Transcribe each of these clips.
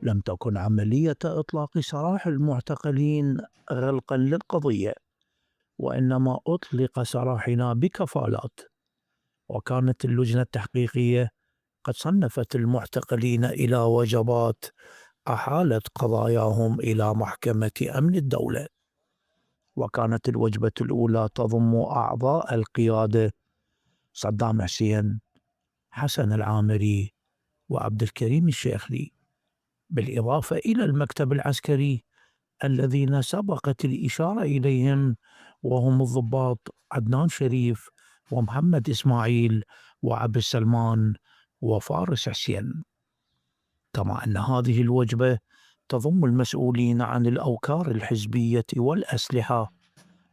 لم تكن عملية إطلاق سراح المعتقلين غلقا للقضية، وإنما أطلق سراحنا بكفالات. وكانت اللجنة التحقيقية قد صنفت المعتقلين إلى وجبات أحالت قضاياهم إلى محكمة أمن الدولة. وكانت الوجبة الأولى تضم أعضاء القيادة: صدام حسين، حسن العامري، وعبد الكريم الشيخلي، بالإضافة إلى المكتب العسكري الذين سبقت الإشارة إليهم، وهم الضباط عدنان شريف ومحمد إسماعيل وعبد السلمان وفارس حسين. كما أن هذه الوجبة تضم المسؤولين عن الأوكار الحزبية والأسلحة،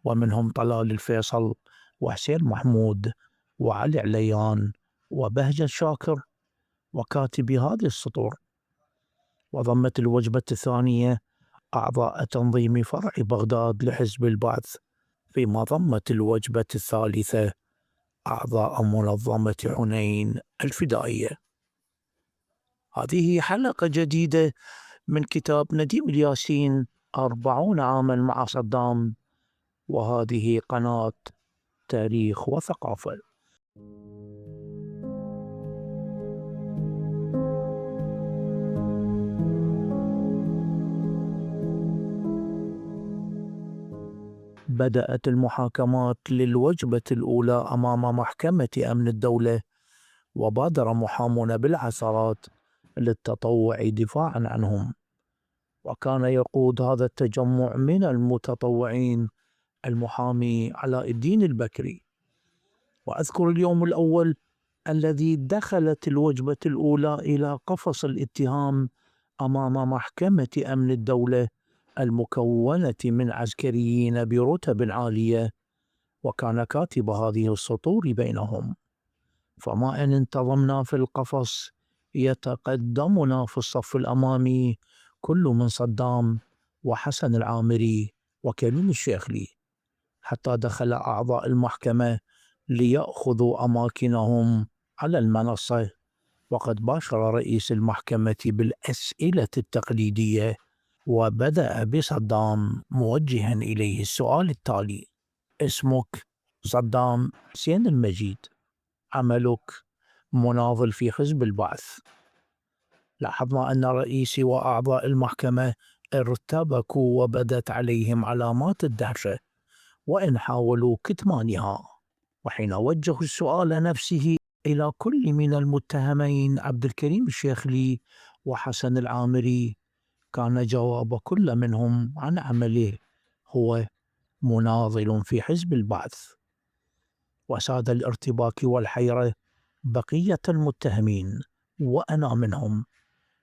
ومنهم طلال الفيصل وحسين محمود وعلي عليان وبهجة شاكر وكاتبي هذه السطور. وضمت الوجبة الثانية أعضاء تنظيم فرع بغداد لحزب البعث، فيما ضمت الوجبة الثالثة أعضاء منظمة حنين الفدائية. هذه حلقة جديدة من كتاب نديم الياسين 40 عاما مع صدام، وهذه قناة تاريخ وثقافة. بدأت المحاكمات للوجبة الأولى أمام محكمة أمن الدولة، وبادر محامون بالعثرات للتطوع دفاعا عنهم. وكان يقود هذا التجمع من المتطوعين المحامي علاء الدين البكري. وأذكر اليوم الأول الذي دخلت الوجبة الأولى إلى قفص الاتهام أمام محكمة أمن الدولة المكونة من عسكريين برتب عالية، وكان كاتب هذه السطور بينهم: فما إن انتظمنا في القفص يتقدمنا في الصف الأمامي كل من صدام وحسن العامري وكريم الشيخلي، حتى دخل أعضاء المحكمة ليأخذوا أماكنهم على المنصة. وقد باشر رئيس المحكمة بالأسئلة التقليدية، وبدأ بصدام موجها إليه السؤال التالي: اسمك؟ صدام حسين المجيد. عملك؟ مناضل في حزب البعث. لاحظنا أن رئيسي وأعضاء المحكمة ارتبكوا وبدت عليهم علامات الدهشة، وإن حاولوا كتمانها. وحين وجهوا السؤال نفسه إلى كل من المتهمين عبد الكريم الشيخلي وحسن العامري، كان جواب كل منهم عن عمله هو مناضل في حزب البعث. وساد الارتباك والحيرة بقية المتهمين وأنا منهم،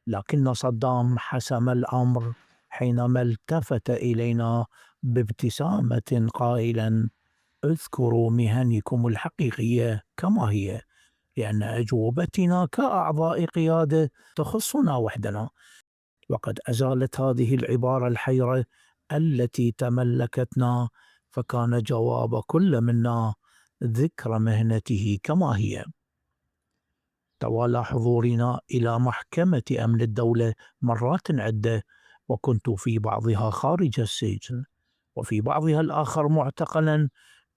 لكن صدام حسم الأمر حينما التفت إلينا بابتسامة قائلا: اذكروا مهنكم الحقيقية كما هي، لأن أجوبتنا كأعضاء قيادة تخصنا وحدنا. وقد أزالت هذه العبارة الحيرة التي تملكتنا، فكان جواب كل منا ذكر مهنته كما هي. توالى حضورنا إلى محكمة أمن الدولة مرات عدة، وكنت في بعضها خارج السجن وفي بعضها الآخر معتقلا،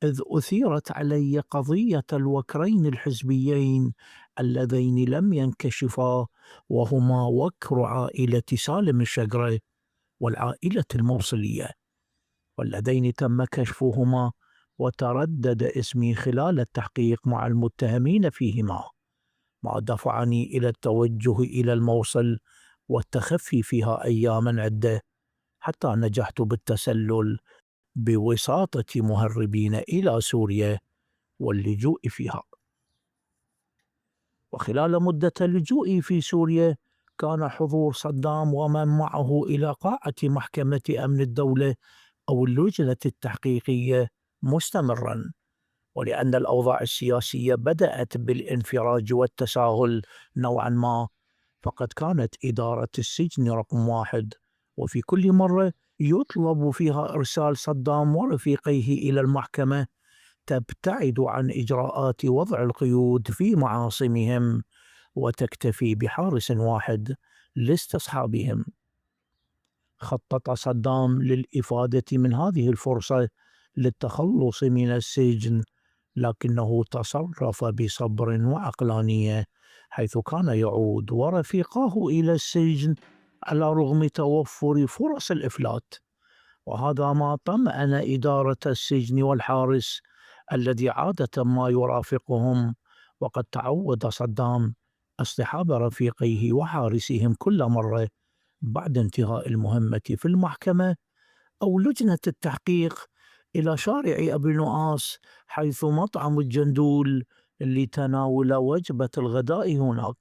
إذ أثيرت علي قضية الوكرين الحزبيين اللذين لم ينكشفا، وهما وكر عائلة سالم الشقرة والعائلة الموصلية، واللذين تم كشفهما وتردد اسمي خلال التحقيق مع المتهمين فيهما، ما دفعني إلى التوجه إلى الموصل والتخفي فيها أياما عدة، حتى نجحت بالتسلل بوساطة مهربين إلى سوريا واللجوء فيها. وخلال مدة لجوئي في سوريا كان حضور صدام ومن معه إلى قاعة محكمة أمن الدولة أو اللجنة التحقيقية مستمرا. ولأن الأوضاع السياسية بدأت بالانفراج والتساهل نوعا ما، فقد كانت إدارة السجن رقم 1 وفي كل مرة يطلب فيها إرسال صدام ورفيقيه إلى المحكمة تبتعد عن إجراءات وضع القيود في معاصمهم، وتكتفي بحارس واحد لاستصحابهم. خطط صدام للإفادة من هذه الفرصة للتخلص من السجن، لكنه تصرف بصبر وعقلانية، حيث كان يعود ورفيقاه إلى السجن على رغم توفر فرص الإفلات. وهذا ما طمأن إدارة السجن والحارس الذي عادة ما يرافقهم، وقد تعود صدام اصطحاب رفيقيه وحارسهم كل مرة بعد انتهاء المهمة في المحكمة أو لجنة التحقيق إلى شارع أبي نؤاس، حيث مطعم الجندول لتناول وجبة الغداء هناك.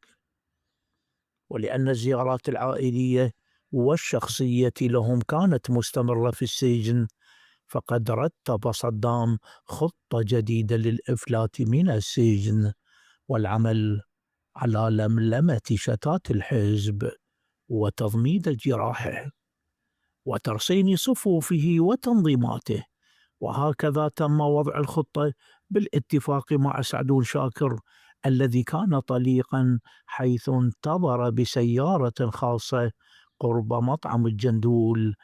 ولأن الزيارات العائلية والشخصية لهم كانت مستمرة في السجن، فقد رتب صدام خطة جديدة للإفلات من السجن والعمل على لملمة شتات الحزب وتضميد جراحه وترسيم صفوفه وتنظيماته. وهكذا تم وضع الخطة بالاتفاق مع سعدون شاكر الذي كان طليقا، حيث انتظر بسيارة خاصة قرب مطعم الجندول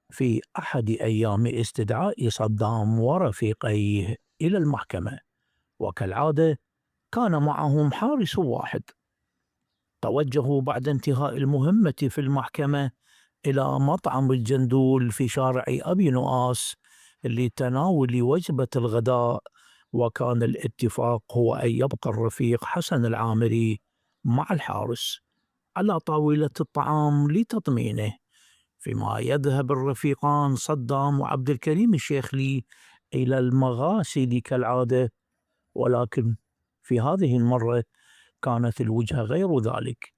في أحد أيام استدعاء صدام ورفيقيه إلى المحكمة. وكالعادة كان معهم حارس واحد. توجهوا بعد انتهاء المهمة في المحكمة إلى مطعم الجندول في شارع أبي نؤاس لتناول وجبة الغداء. وكان الاتفاق هو أن يبقى الرفيق حسن العامري مع الحارس على طاولة الطعام لتطمينه، فيما يذهب الرفيقان صدام وعبد الكريم الشيخلي إلى المغاسل كالعادة. ولكن في هذه المرة كانت الوجهة غير ذلك.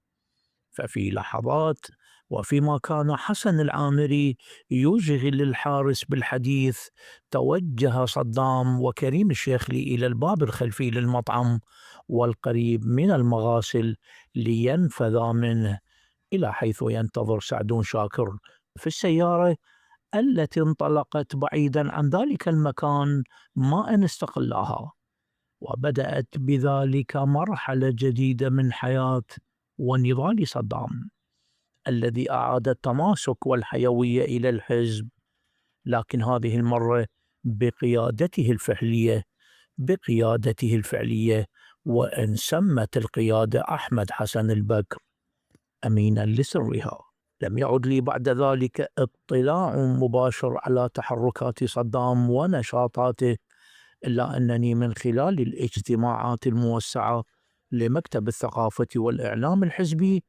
ففي لحظات وفيما كان حسن العامري يشغل الحارس بالحديث، توجه صدام وكريم الشيخلي إلى الباب الخلفي للمطعم والقريب من المغاسل لينفذا منه إلى حيث ينتظر سعدون شاكر في السيارة التي انطلقت بعيدا عن ذلك المكان ما أن استقلاها. وبدأت بذلك مرحلة جديدة من حياة ونضال صدام الذي أعاد التماسك والحيوية إلى الحزب، لكن هذه المرة بقيادته الفعلية، وإن سمت القيادة أحمد حسن البكر أمينا لسرها. لم يعد لي بعد ذلك اطلاع مباشر على تحركات صدام ونشاطاته، إلا أنني من خلال الاجتماعات الموسعة لمكتب الثقافة والإعلام الحزبي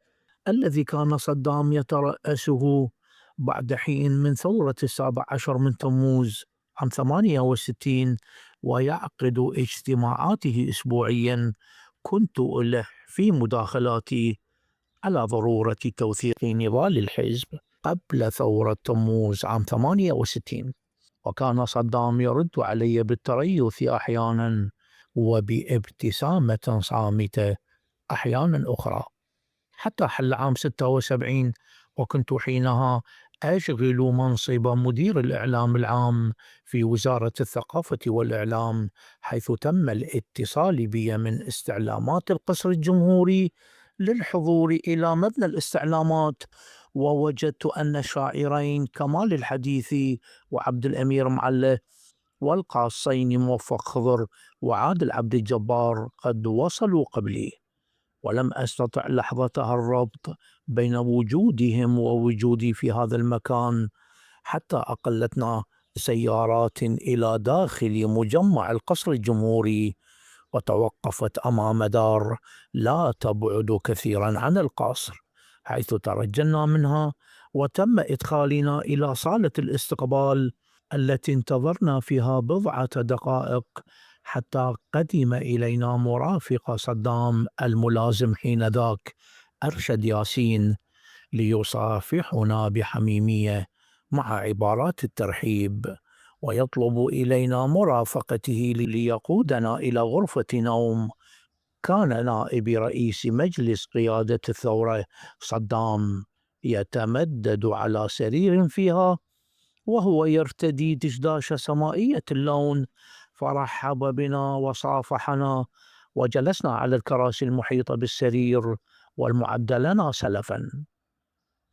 الذي كان صدام يترأسه بعد حين من ثورة 17 من تموز عام 68، ويعقد اجتماعاته أسبوعيا، كنت ألح في مداخلاتي على ضرورة توثيق نضال الحزب قبل ثورة تموز عام 68. وكان صدام يرد علي بالتريث أحيانا وبابتسامة صامتة أحيانا أخرى، حتى حل عام 76 وكنت حينها أشغل منصب مدير الإعلام العام في وزارة الثقافة والإعلام، حيث تم الاتصال بي من استعلامات القصر الجمهوري للحضور إلى مبنى الاستعلامات. ووجدت أن الشاعرين كمال الحديثي وعبد الأمير معله والقاصين موفق خضر وعادل عبد الجبار قد وصلوا قبلي، ولم أستطع لحظتها الربط بين وجودهم ووجودي في هذا المكان، حتى أقلتنا سيارات إلى داخل مجمع القصر الجمهوري وتوقفت أمام دار لا تبعد كثيرا عن القصر، حيث ترجلنا منها وتم إدخالنا إلى صالة الاستقبال التي انتظرنا فيها بضعة دقائق حتى قدم إلينا مرافق صدام الملازم حينذاك أرشد ياسين ليصافحنا بحميمية مع عبارات الترحيب، ويطلب إلينا مرافقته ليقودنا إلى غرفة نوم كان نائب رئيس مجلس قيادة الثورة صدام يتمدد على سرير فيها وهو يرتدي دشداشة سمائية اللون، فرحب بنا وصافحنا وجلسنا على الكراسي المحيطة بالسرير والمعد لنا سلفا.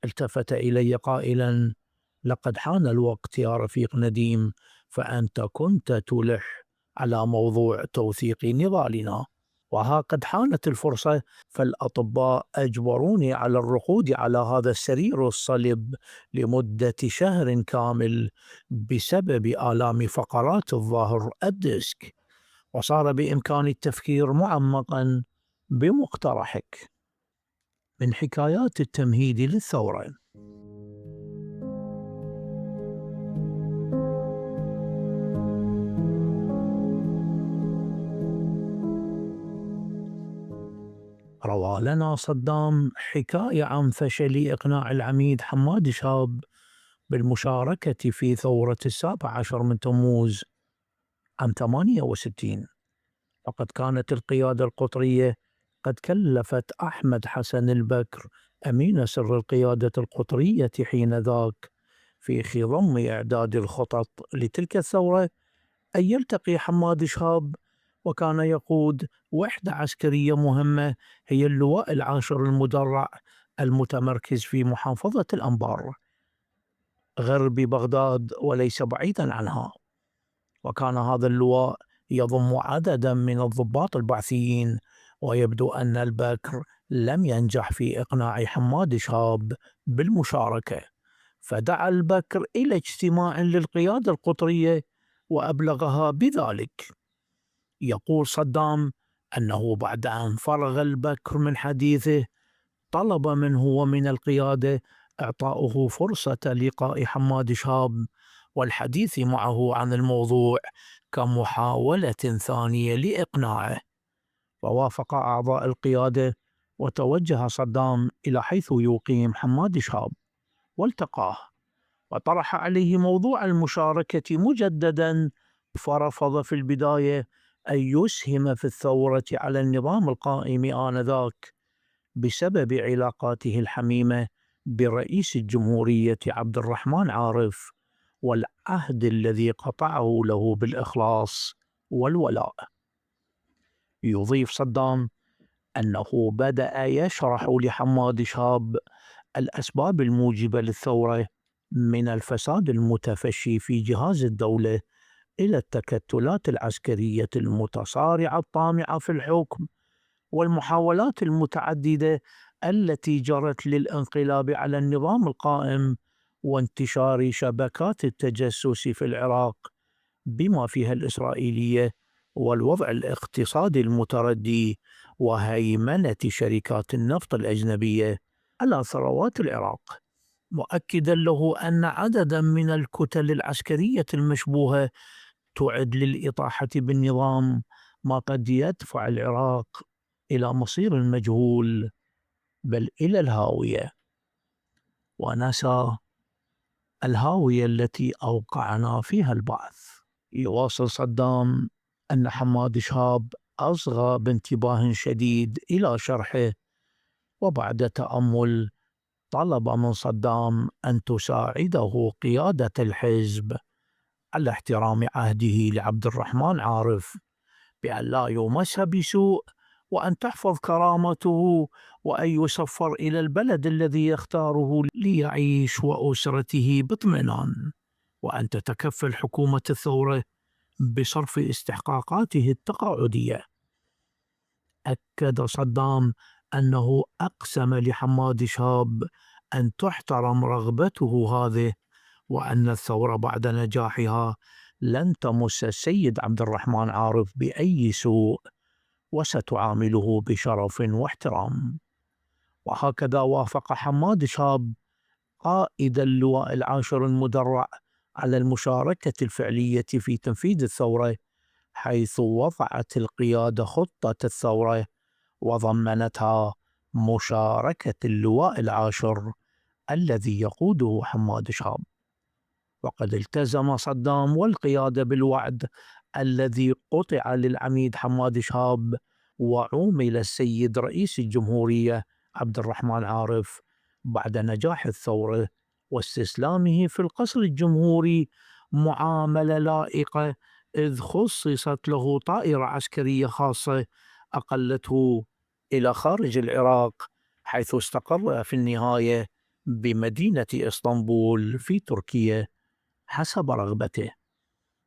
التفت إلي قائلا: لقد حان الوقت يا رفيق نديم، فأنت كنت تلح على موضوع توثيق نضالنا، وها قد حانت الفرصة، فالأطباء أجبروني على الرقود على هذا السرير الصلب لمدة شهر كامل بسبب آلام فقرات الظهر الديسك، وصار بإمكاني التفكير معمقا بمقترحك. من حكايات التمهيد للثورة. روى لنا صدام حكاية عن فشل إقناع العميد حماد شاب بالمشاركة في ثورة 17 من تموز عام 68. فقد كانت القيادة القطرية قد كلفت أحمد حسن البكر أمين سر القيادة القطرية حينذاك في خضم إعداد الخطط لتلك الثورة أن يلتقي حماد شاب، وكان يقود وحدة عسكرية مهمة هي اللواء العاشر المدرع المتمركز في محافظة الأنبار غرب بغداد وليس بعيدا عنها. وكان هذا اللواء يضم عددا من الضباط البعثيين، ويبدو أن البكر لم ينجح في إقناع حماد شاب بالمشاركة، فدعا البكر إلى اجتماع للقيادة القطرية وأبلغها بذلك. يقول صدام أنه بعد أن فرغ البكر من حديثه طلب منه ومن القيادة إعطاؤه فرصة لقاء حماد شاب والحديث معه عن الموضوع كمحاولة ثانية لإقناعه. فوافق أعضاء القيادة، وتوجه صدام إلى حيث يقيم حماد شاب والتقاه، وطرح عليه موضوع المشاركة مجددا، فرفض في البداية أن يسهم في الثورة على النظام القائم آنذاك بسبب علاقاته الحميمة برئيس الجمهورية عبد الرحمن عارف والعهد الذي قطعه له بالإخلاص والولاء. يضيف صدام أنه بدأ يشرح لحماد شاب الأسباب الموجبة للثورة، من الفساد المتفشي في جهاز الدولة إلى التكتلات العسكرية المتصارعة الطامعة في الحكم، والمحاولات المتعددة التي جرت للانقلاب على النظام القائم، وانتشار شبكات التجسس في العراق بما فيها الإسرائيلية، والوضع الاقتصادي المتردي، وهيمنة شركات النفط الأجنبية على ثروات العراق، مؤكدا له أن عددا من الكتل العسكرية المشبوهة تعد للإطاحة بالنظام، ما قد يدفع العراق إلى مصير مجهول، بل إلى الهاوية. ونسى الهاوية التي أوقعنا فيها البعث. يواصل صدام أن حماد شاب أصغى بانتباه شديد إلى شرحه، وبعد تأمل طلب من صدام أن تساعده قيادة الحزب على احترام عهده لعبد الرحمن عارف بأن لا يمس بسوء، وأن تحفظ كرامته، وأن يسفر إلى البلد الذي يختاره ليعيش وأسرته باطمئنان، وأن تتكفل حكومة الثورة بصرف استحقاقاته التقاعدية. أكد صدام أنه أقسم لحماد شاب أن تحترم رغبته هذه، وأن الثورة بعد نجاحها لن تمس السيد عبد الرحمن عارف بأي سوء، وستعامله بشرف واحترام. وهكذا وافق حماد شاب قائد اللواء العاشر المدرع على المشاركة الفعلية في تنفيذ الثورة، حيث وضعت القيادة خطة الثورة وضمنتها مشاركة اللواء العاشر الذي يقوده حماد شاب. وقد التزم صدام والقيادة بالوعد الذي قطع للعميد حماد شاب، وعومل السيد رئيس الجمهورية عبد الرحمن عارف بعد نجاح الثورة واستسلامه في القصر الجمهوري معاملة لائقة، إذ خصصت له طائرة عسكرية خاصة أقلته إلى خارج العراق حيث استقر في النهاية بمدينة إسطنبول في تركيا حسب رغبته،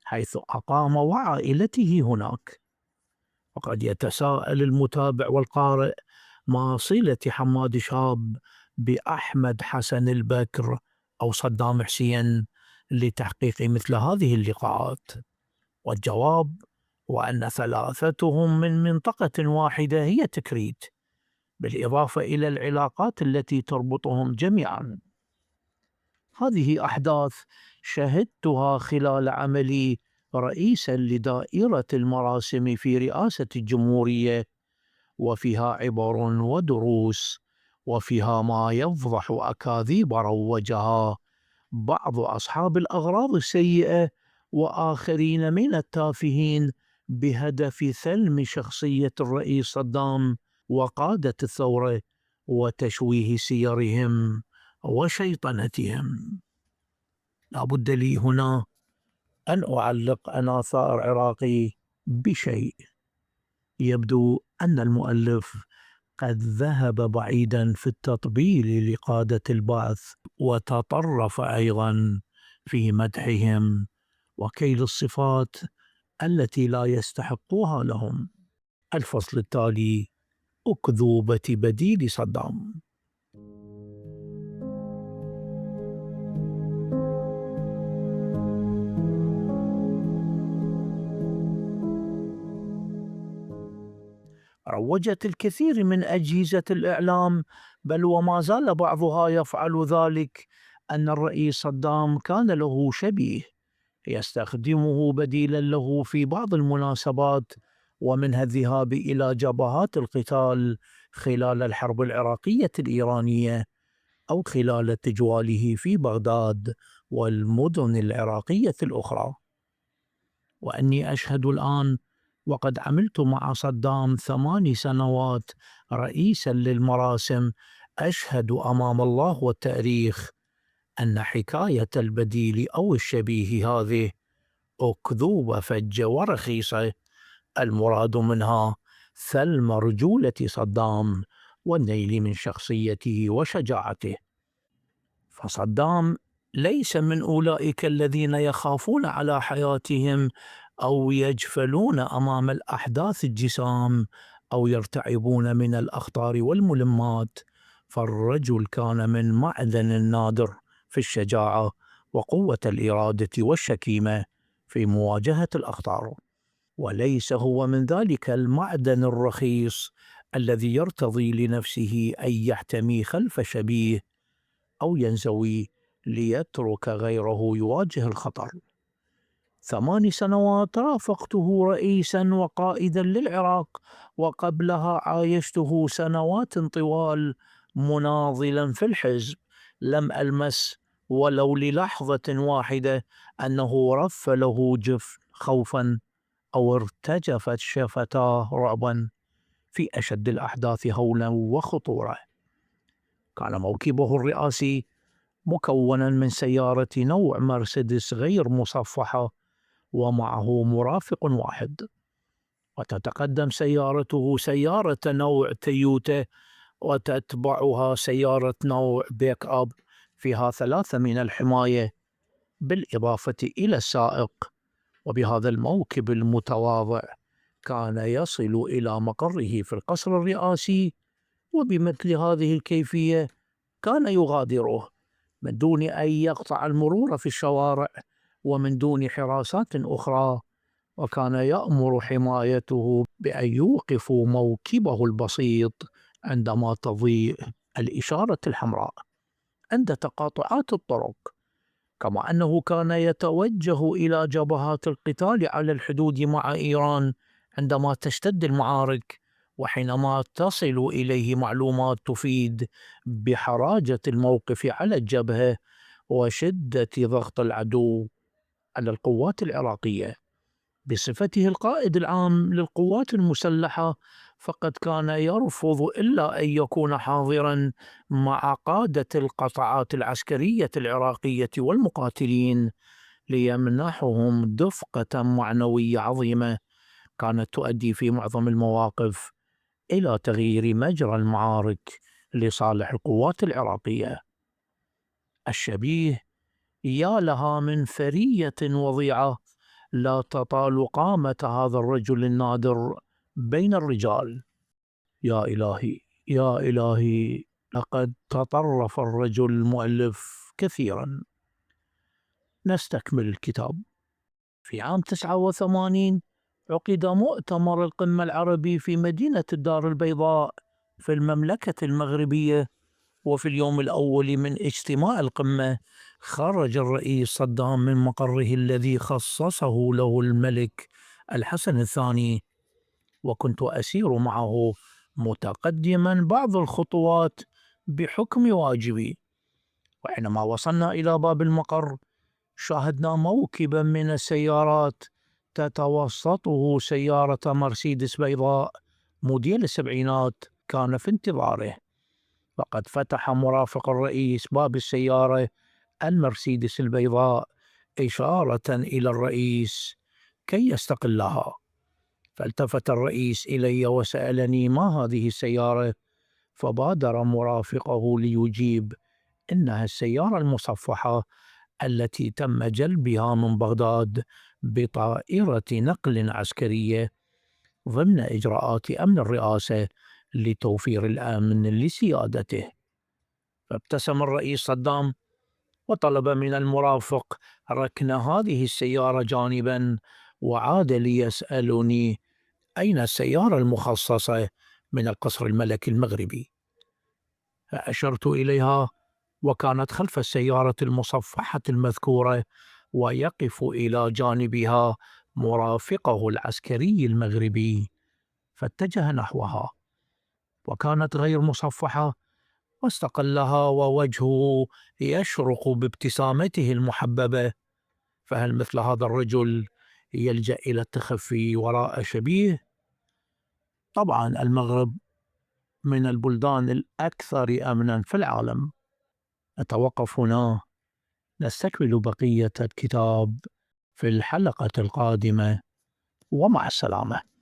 حيث أقام وعائلته هناك. وقد يتساءل المتابع والقارئ ما صلة حماد شاب بأحمد حسن البكر أو صدام حسين لتحقيق مثل هذه اللقاءات؟ والجواب هو أن ثلاثتهم من منطقة واحدة هي تكريت، بالإضافة إلى العلاقات التي تربطهم جميعا. هذه أحداث شهدتها خلال عملي رئيسا لدائرة المراسم في رئاسة الجمهورية، وفيها عبر ودروس، وفيها ما يفضح أكاذيب روجها بعض أصحاب الأغراض السيئة وآخرين من التافهين بهدف ثلم شخصية الرئيس صدام وقادة الثورة وتشويه سيرهم وشيطنتهم. لا بد لي هنا أن أعلق أنا ثائر عراقي بشيء. يبدو أن المؤلف قد ذهب بعيدا في التطبيل لقادة البعث، وتطرف أيضا في مدحهم وكيل الصفات التي لا يستحقوها لهم. الفصل التالي: أكذوبة بديل صدام. روجت الكثير من أجهزة الإعلام، بل وما زال بعضها يفعل ذلك، أن الرئيس صدام كان له شبيه يستخدمه بديلا له في بعض المناسبات، ومنها الذهاب إلى جبهات القتال خلال الحرب العراقية الإيرانية، أو خلال تجواله في بغداد والمدن العراقية الأخرى. وأني أشهد الآن وقد عملت مع صدام 8 سنوات رئيسا للمراسم، أشهد أمام الله والتاريخ أن حكاية البديل أو الشبيه هذه أكذوبة فجة ورخيصة، المراد منها ثلم رجولة صدام والنيل من شخصيته وشجاعته. فصدام ليس من أولئك الذين يخافون على حياتهم أو يجفلون أمام الأحداث الجسام أو يرتعبون من الأخطار والملمات، فالرجل كان من معدن نادر في الشجاعة وقوة الإرادة والشكيمة في مواجهة الأخطار، وليس هو من ذلك المعدن الرخيص الذي يرتضي لنفسه أن يحتمي خلف شبيه أو ينزوي ليترك غيره يواجه الخطر. 8 سنوات رافقته رئيسا وقائدا للعراق، وقبلها عايشته سنوات طوال مناضلا في الحزب. لم ألمس ولو للحظة واحدة أنه رف له جف خوفا أو ارتجفت شفتاه رعبا في أشد الأحداث هولا وخطورة. كان موكبه الرئاسي مكونا من سيارة نوع مرسيدس غير مصفحة ومعه مرافق واحد، وتتقدم سيارته سيارة نوع تويوتا، وتتبعها سيارة نوع بيك أب فيها 3 من الحماية بالإضافة إلى السائق. وبهذا الموكب المتواضع كان يصل إلى مقره في القصر الرئاسي، وبمثل هذه الكيفية كان يغادره من دون أن يقطع المرور في الشوارع ومن دون حراسات أخرى، وكان يأمر حمايته بأن يوقفوا موكبه البسيط عندما تضيء الإشارة الحمراء عند تقاطعات الطرق، كما أنه كان يتوجه إلى جبهات القتال على الحدود مع إيران عندما تشتد المعارك، وحينما تصل إليه معلومات تفيد بحراجة الموقف على الجبهة وشدة ضغط العدو على القوات العراقية. بصفته القائد العام للقوات المسلحة، فقد كان يرفض إلا أن يكون حاضرا مع قادة القطاعات العسكرية العراقية والمقاتلين ليمنحهم دفقة معنوية عظيمة كانت تؤدي في معظم المواقف إلى تغيير مجرى المعارك لصالح القوات العراقية. الشبيه يا لها من ثرية وضيعة لا تطال قامة هذا الرجل النادر بين الرجال. يا إلهي يا إلهي، لقد تطرف الرجل المؤلف كثيرا. نستكمل الكتاب. في عام 89 عقد مؤتمر القمة العربي في مدينة الدار البيضاء في المملكة المغربية، وفي اليوم الأول من اجتماع القمة خرج الرئيس صدام من مقره الذي خصصه له الملك الحسن الثاني، وكنت أسير معه متقدما بعض الخطوات بحكم واجبي. وحينما وصلنا إلى باب المقر شاهدنا موكبا من السيارات تتوسطه سيارة مرسيدس بيضاء موديل السبعينات كان في انتظاره. فقد فتح مرافق الرئيس باب السيارة المرسيدس البيضاء إشارة إلى الرئيس كي يستقلها. فالتفت الرئيس إلي وسألني ما هذه السيارة، فبادر مرافقه ليجيب إنها السيارة المصفحة التي تم جلبها من بغداد بطائرة نقل عسكرية ضمن إجراءات أمن الرئاسة لتوفير الأمن لسيادته. فابتسم الرئيس صدام وطلب من المرافق ركن هذه السيارة جانبا، وعاد ليسألني أين السيارة المخصصة من القصر الملكي المغربي. فأشرت إليها، وكانت خلف السيارة المصفحة المذكورة، ويقف إلى جانبها مرافقه العسكري المغربي. فاتجه نحوها، وكانت غير مصفحة، واستقلها ووجهه يشرق بابتسامته المحببة. فهل مثل هذا الرجل يلجأ إلى التخفي وراء شبيه؟ طبعا المغرب من البلدان الأكثر أمنا في العالم. نتوقف هنا، نستكمل بقية الكتاب في الحلقة القادمة، ومع السلامة.